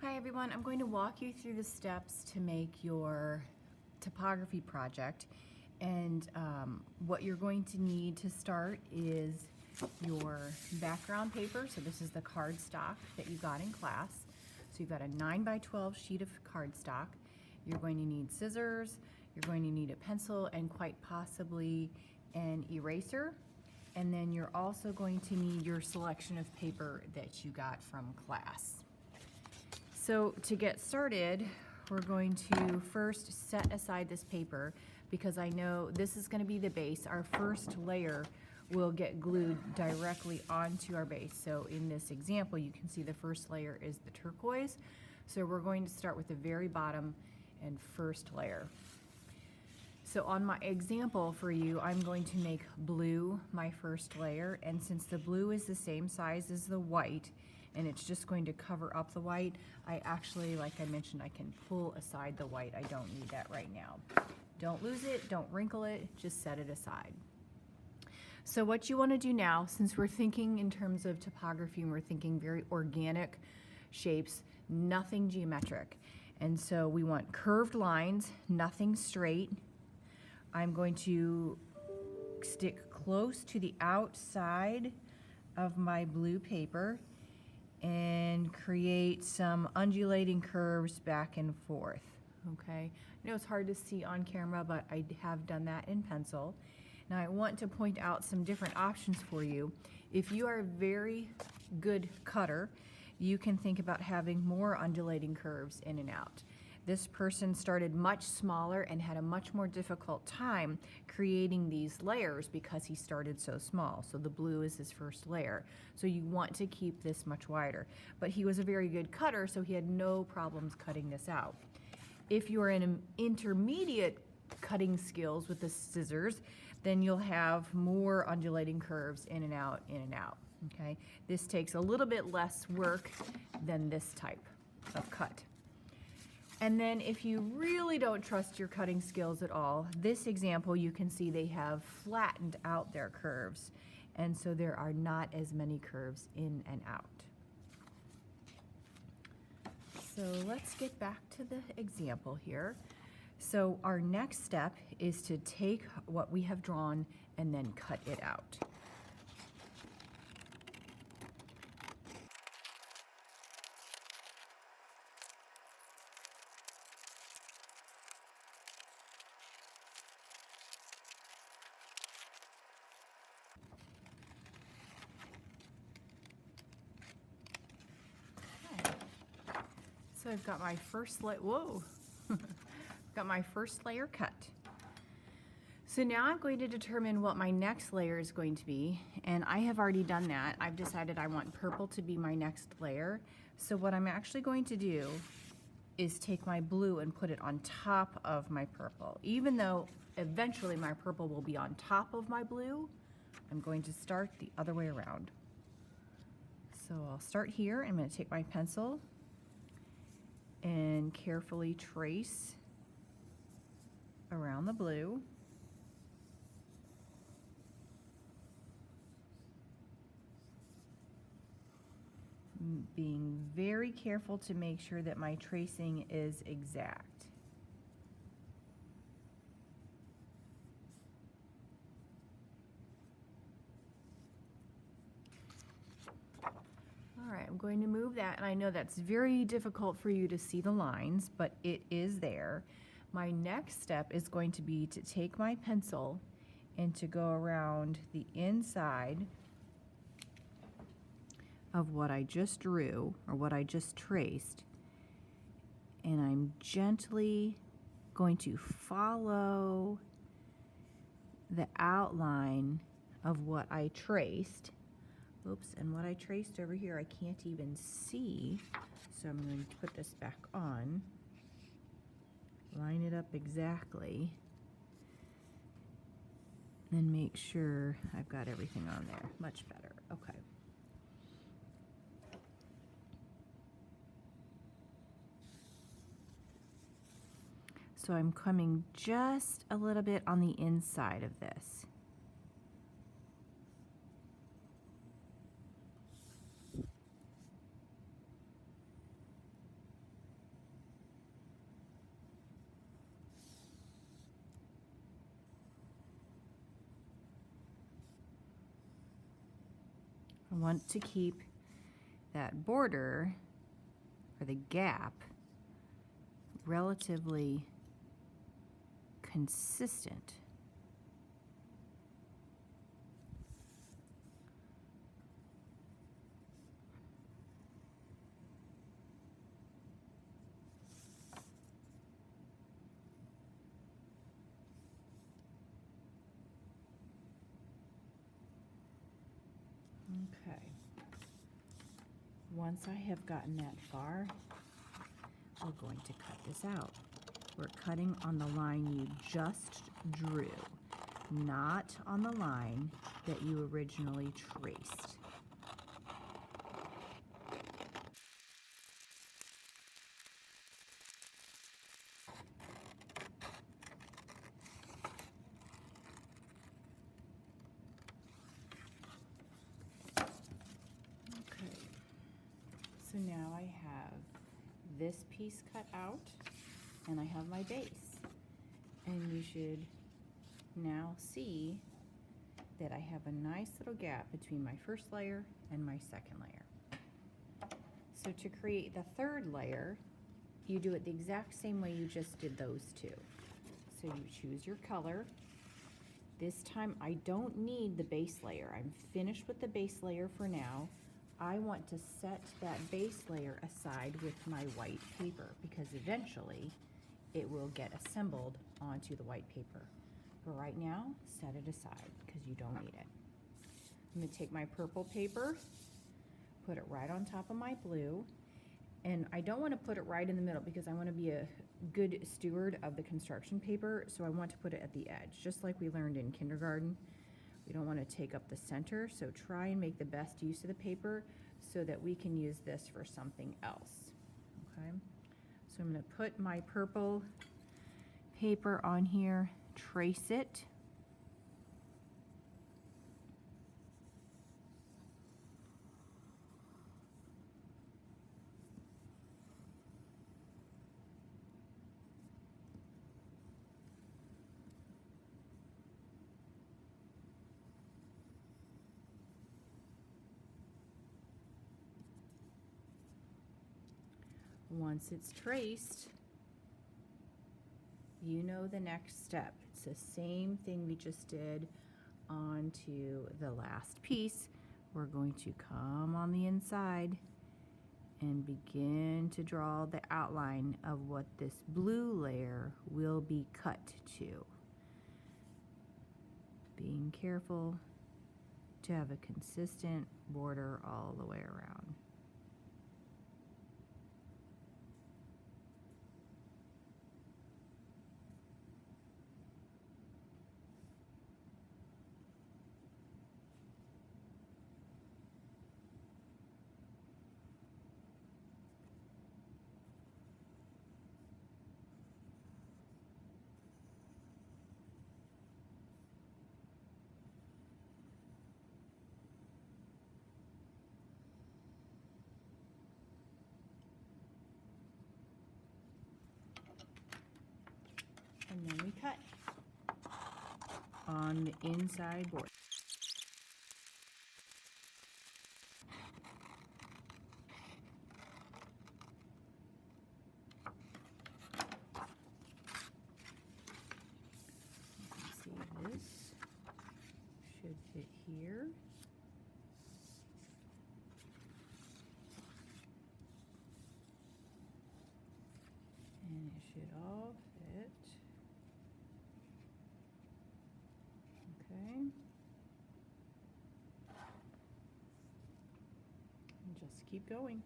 Hi everyone, I'm going to walk you through the steps to make your topography project, and what you're going to need to start is your background paper. So this is the cardstock that you got in class. So you've got a 9x12 sheet of cardstock. You're going to need scissors, you're going to need a pencil, and quite possibly an eraser. And then you're also going to need your selection of paper that you got from class. So to get started, we're going to first set aside this paper because I know this is going to be the base. Our first layer will get glued directly onto our base. So in this example, you can see the first layer is the turquoise. So we're going to start with the very bottom and first layer. So on my example for you, I'm going to make blue my first layer, and since the blue is the same size as the white, and it's just going to cover up the white, I actually, like I mentioned, I can pull aside the white. I don't need that right now. Don't lose it, don't wrinkle it, just set it aside. So what you want to do now, since we're thinking in terms of topography and we're thinking very organic shapes, nothing geometric. And so we want curved lines, nothing straight. I'm going to stick close to the outside of my blue paper and create some undulating curves back and forth, okay? I know it's hard to see on camera, but I have done that in pencil. Now I want to point out some different options for you. If you are a very good cutter, you can think about having more undulating curves in and out. This person started much smaller and had a much more difficult time creating these layers because he started so small. So the blue is his first layer. So you want to keep this much wider. But he was a very good cutter, so he had no problems cutting this out. If you're in an intermediate cutting skills with the scissors, then you'll have more undulating curves in and out, okay? This takes a little bit less work than this type of cut. And then if you really don't trust your cutting skills at all, this example, you can see they have flattened out their curves. And so there are not as many curves in and out. So let's get back to the example here. So our next step is to take what we have drawn and then cut it out. So I've got my first layer, got my first layer cut. So now I'm going to determine what my next layer is going to be, and I have already done that. I've decided I want purple to be my next layer. So what I'm actually going to do is take my blue and put it on top of my purple. Even though eventually my purple will be on top of my blue, I'm going to start the other way around. So I'll start here. I'm going to take my pencil and carefully trace around the blue. Being very careful to make sure that my tracing is exact. All right, I'm going to move that, and I know that's very difficult for you to see the lines, but it is there. My next step is going to be to take my pencil and to go around the inside of what I just drew, or what I just traced, and I'm gently going to follow the outline of what I traced. Oops, and what I traced over here I can't even see, so I'm going to put this back on, line it up exactly, and make sure I've got everything on there. Much better. Okay. So I'm coming just a little bit on the inside of this. want to keep that border or the gap relatively consistent. Okay. Once I have gotten that far, we're going to cut this out. We're cutting on the line you just drew, not on the line that you originally traced. Okay, so now I have this piece cut out and I have my base. And you should now see that I have a nice little gap between my first layer and my second layer. So to create the third layer, you do it the exact same way you just did those two. So you choose your color. This time I don't need the base layer. I'm finished with the base layer for now. I want to set that base layer aside with my white paper because eventually it will get assembled onto the white paper. But right now, set it aside because you don't need it. I'm going to take my purple paper, put it right on top of my blue, and I don't want to put it right in the middle because I want to be a good steward of the construction paper, so I want to put it at the edge, just like we learned in kindergarten. We don't want to take up the center, so try and make the best use of the paper so that we can use this for something else. Okay, so I'm going to put my purple paper on here, trace it. Once it's traced, you know the next step. It's the same thing we just did onto the last piece. We're going to come on the inside and begin to draw the outline of what this blue layer will be cut to. Being careful to have a consistent border all the way around. And then we cut on the inside border. You can see this should fit here. And it should all fit. Okay. And just keep going.